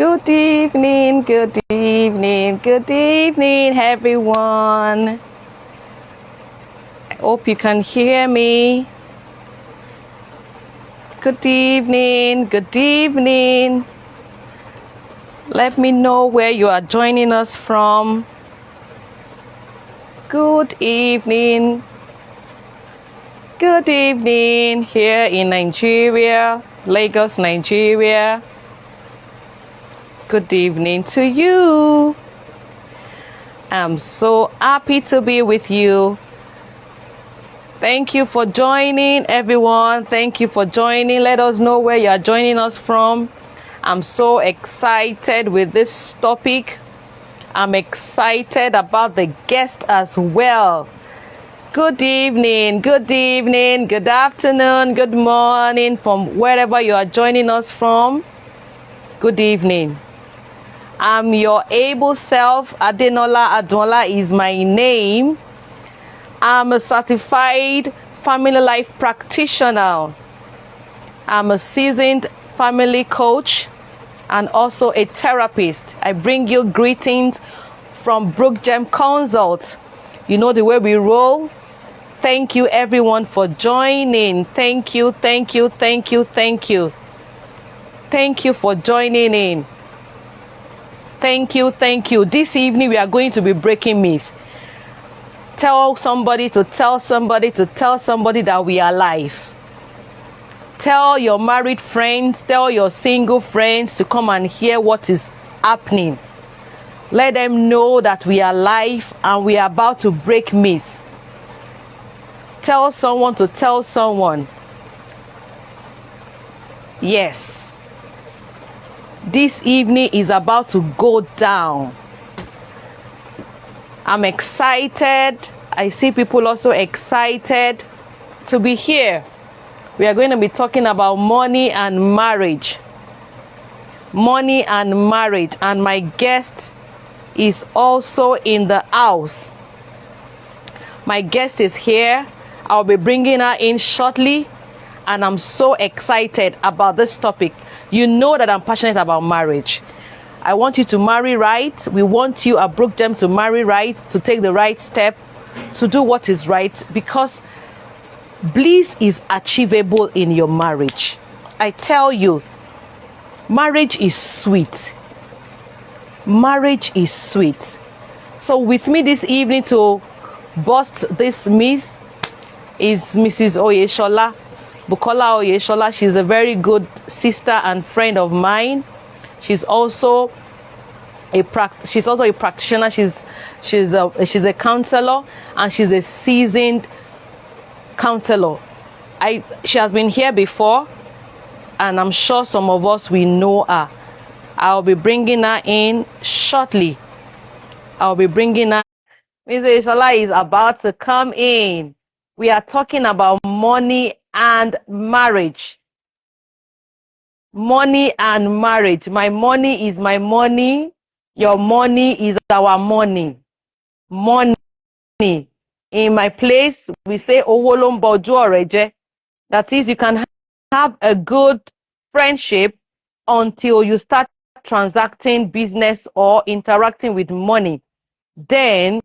Good evening, good evening, good evening, everyone. Hope you can hear me. Good evening, good evening. Let me know where you are joining us from. Good evening. Good evening here in Nigeria, Lagos, Nigeria. Good evening to you. I'm so happy to be with you. Thank you for joining, everyone. Thank you for joining. Let us know where you are joining us from. I'm so excited with this topic. I'm excited about the guest as well. Good evening, good evening, good afternoon, good morning from wherever you are joining us from. Good evening. I'm your able self. Adenola Adola is my name. I'm a certified family life practitioner. I'm a seasoned family coach and also a therapist. I bring you greetings from Brook Gem Consult. You know the way we roll. Thank you everyone for joining. Thank you, thank you, thank you, thank you. Thank you for joining in. Thank you, thank you. This evening we are going to be breaking myths. Tell somebody to tell somebody to tell somebody that we are alive. Tell your married friends, tell your single friends to come and hear what is happening. Let them know that we are alive and we are about to break myths. Tell someone to tell someone. Yes. This evening is about to go down. I'm excited. I see people also excited to be here. We are going to be talking about money and marriage. Money and marriage. And my guest is also in the house. My guest is here. I'll be bringing her in shortly. And I'm so excited about this topic. You know that I'm passionate about marriage. I want you to marry right. We want you at Brook Gem to marry right, to take the right step, to do what is right, because bliss is achievable in your marriage. I tell you, marriage is sweet. Marriage is sweet. So with me this evening to bust this myth is Mrs. Oyeshola, Bukola Oyeshola. She's a very good sister and friend of mine. She's also a practitioner. She's a counselor and she's a seasoned counselor. She has been here before, and I'm sure some of us we know her. I'll be bringing her in shortly. Ms. Oyeshola is about to come in. We are talking about money and marriage. Money and marriage. My money is my money. Your money is our money. Money. In my place, we say Owolomboju Oreje. That is, you can have a good friendship until you start transacting business or interacting with money. Then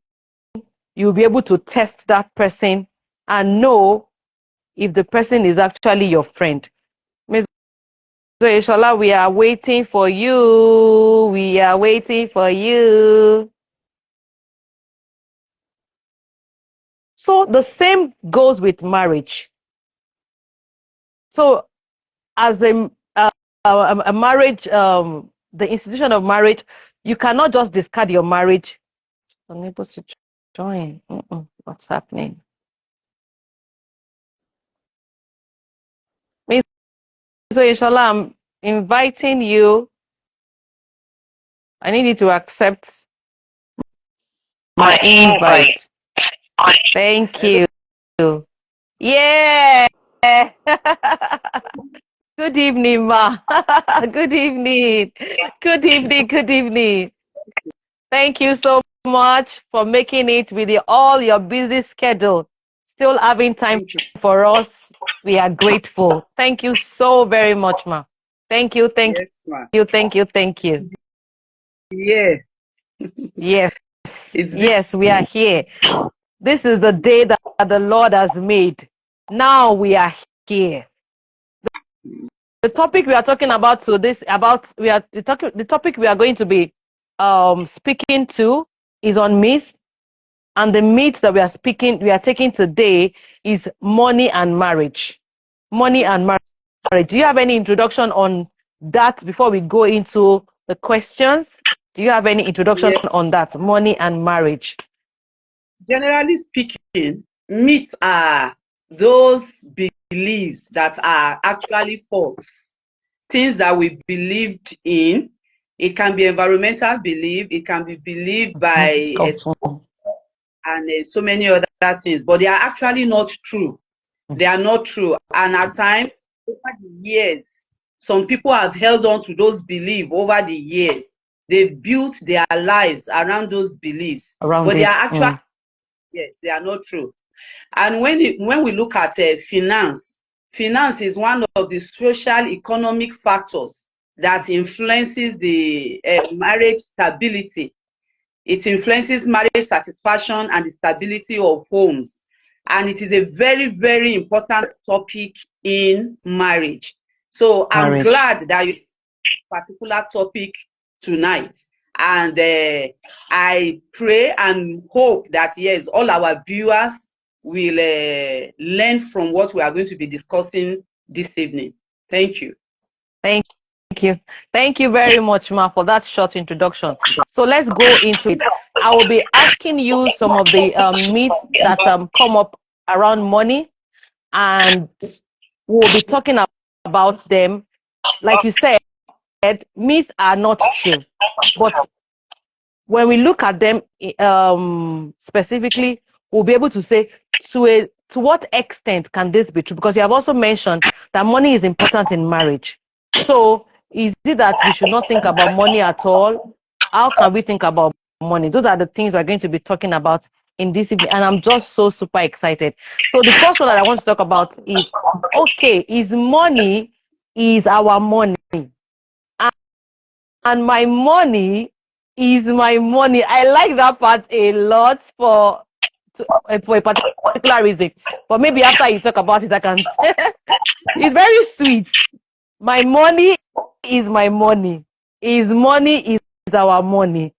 you'll be able to test that person and know if the person is actually your friend. Ms. Oyeshola, we are waiting for you. We are waiting for you. So the same goes with marriage. So as a marriage, the institution of marriage, you cannot just discard your marriage. Unable to join. What's happening? Ms. Oyeshola, I'm inviting you. I need you to accept my invite. Thank you. Yeah. Good evening, ma. Good evening. Good evening. Good evening. Thank you so much for making it with all your busy schedule. Still having time for us. We are grateful. Thank you so very much, ma. Thank you, thank Yes, ma. you, thank you, thank you. Yeah. Yes, It's been yes, we are here. This is the day that the Lord has made. Now we are here. The topic we are talking about the topic we are going to be speaking to is on myth, and the myth that we are taking today is money and marriage. Money and marriage. Do you have any introduction on that before we go into the questions? Do you have any introduction yeah. on that, money and marriage? Generally speaking, myths are those beliefs that are actually false. Things that we believed in. It can be environmental belief. It can be believed by and so many other things, but they are actually not true. They are not true. And at times, over the years, some people have held on to those beliefs over the years. They've built their lives around those beliefs, Around but they are it. actually, yes, they are not true. And when we look at finance is one of the social economic factors that influences the marriage stability. It influences marriage satisfaction and the stability of homes. And it is a very, very important topic in marriage. So I'm Marriage. glad that you particular topic tonight. And I pray and hope that, yes, all our viewers will learn from what we are going to be discussing this evening. Thank you. Thank you. Thank you very much, Ma, for that short introduction. So let's go into it. I will be asking you some of the myths that come up around money, and we'll be talking about them. Like you said, myths are not true, but when we look at them specifically, we'll be able to say to what extent can this be true? Because you have also mentioned that money is important in marriage. So is it that we should not think about money at all? How can we think about money? Those are the things we're going to be talking about in this evening, and I'm just so super excited. So the first one that I want to talk about is, okay, is our money, and my money is my money. I like that part a lot for a particular reason. But maybe after you talk about it, I can. It's very sweet. My money is my money. His money is our money.